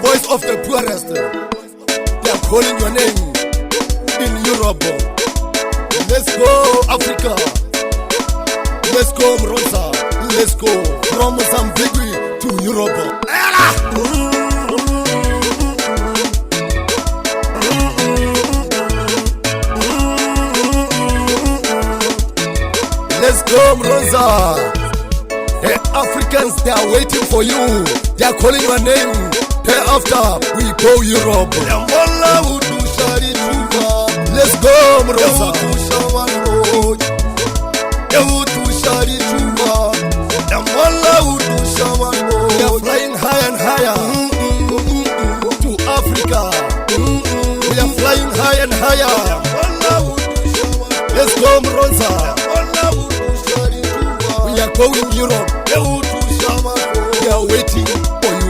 voice of the poorest. They are calling your name in Europe. Let's go Africa. Let's go Mronza. Let's go from Mozambique to Europe. Let's go Mronza. The Africans, they are waiting for you. They are calling your name. Thereafter, we go Europe. Let's go Mronza. They are flying higher and higher to Africa. We are flying higher and higher. Let's go Mronza. We are going Europe. We are waiting for you.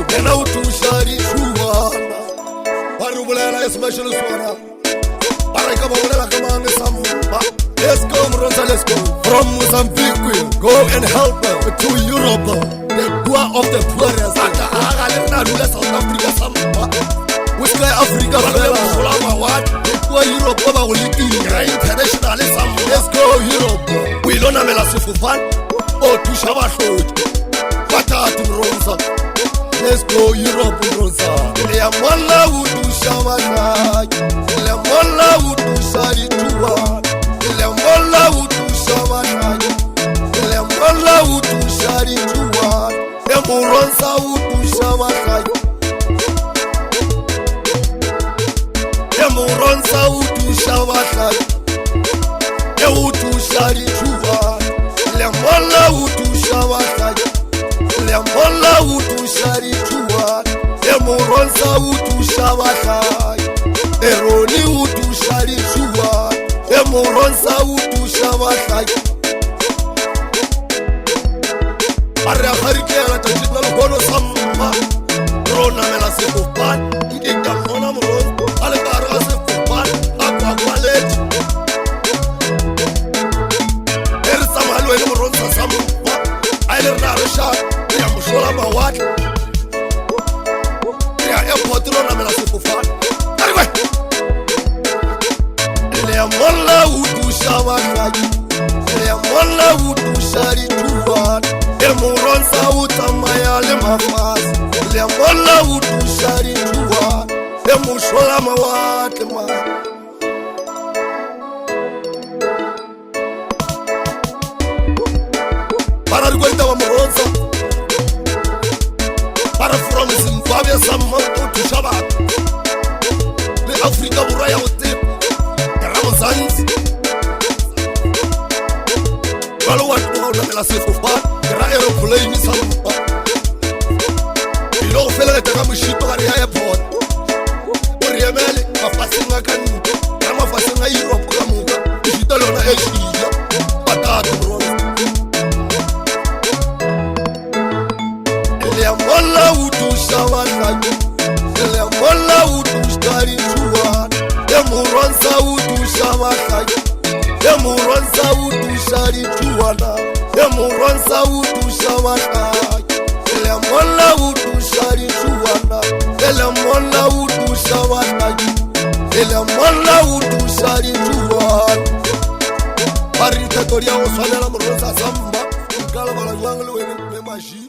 Let's go Mronza, let's go. From Mozambique, go and help to Europe. The poor of the poorest. South Africa. Which guy Africa? The poor Europe international. Let's go Europe. We don't have a sifufan. Oh, to Shabashoj. Patati Mronza. Let's go Europe, Mronza. Lemola Wudu Shabashaj. Lemola Wudu Sharitua. Lemola Wudu Shabashaj. Lemola Wudu Sharitua. Lemoronza Wudu Shabashaj. Lemoronza Wudu Shabashaj. Wudu Sharitua. Lemola Wudu Shabashaj. Lemola Wudu Sharitua. Lemoronza Wudu Shabashaj. Eroni Wudu Sharitua. Lemoronza Wudu Shabashaj. Arya Harikela Tajina Bono Samba. Rona Mela Sefupan. Inga Mona Mron. Alebara Sefupan. Aqua College. Ersamalu Mronza Samba. Ailerna Rashad. Ya Mushola Mawat. Ya Airport Rona Mela Sefupan. Arwe. Lemola Wudu Shabashaj. Lemola Wudu Sharitua. Lemoronza Utamaya Lemafas. Lemola Wudu Sharitua. Lemushola Mawat Lema. Para Rwanda wa Mronza. Para from Zimbabwe Samauto to Shabat. Le Africa Buraya Hotel. Ramazans. Balowat Mona Mela Sefupan. Aeroplane Samba. Ilo fela takamushito ari airport. Uriemele mafasinga kanu. Kama fasinga Europe kamuka. Ishitalo na Asia. Patatu Mronza. Lemola Wudu Shabashaj. Lemola Wudu Sharitua. Lemoronza Wudu Shabashaj. Lemoronza Wudu Sharitua. Lemoronza Wudu Shabashaj. Lemola Wudu Sharitua. Lemola Wudu Shabashaj. Lemola Wudu Sharitua. Parita Toria Osana Mronza Samba. Kalabala Wanglu Memaji.